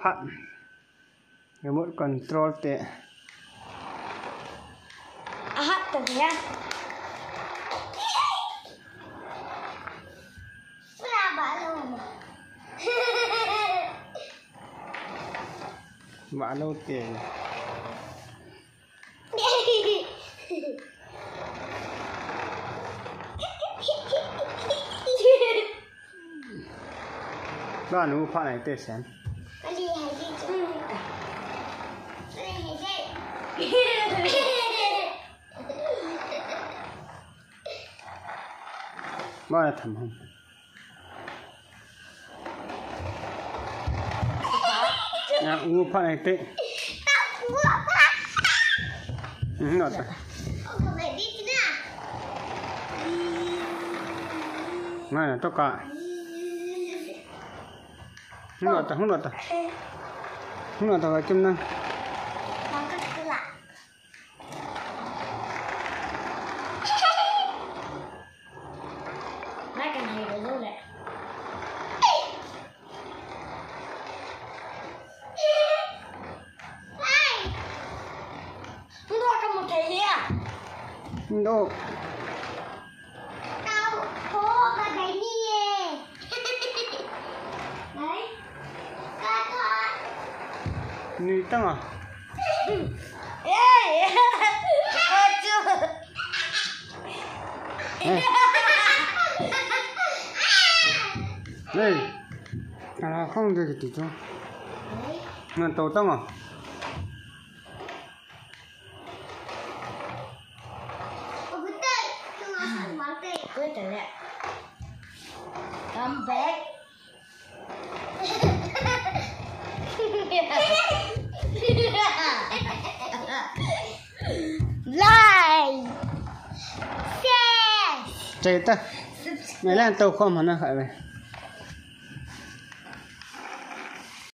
Phát remote control tệ tập nha. Mã lâu tệ ba nụ phát này tệ xem ba là thầm không nhà nụ phát này tệ ngọt à này là tất cả không ngọt à không ngọt à không ngọt à phải châm năng cái này là luôn đấy. Không có trong một thầy gì à? đâu Tao có cái này đi đấy ca thôi như tăng à ê chưa đây là không được thì cho ngàn tàu tăng à Wait a minute. Come back. Like. Share. chạy ta mày làm tàu không mà nó phải vậy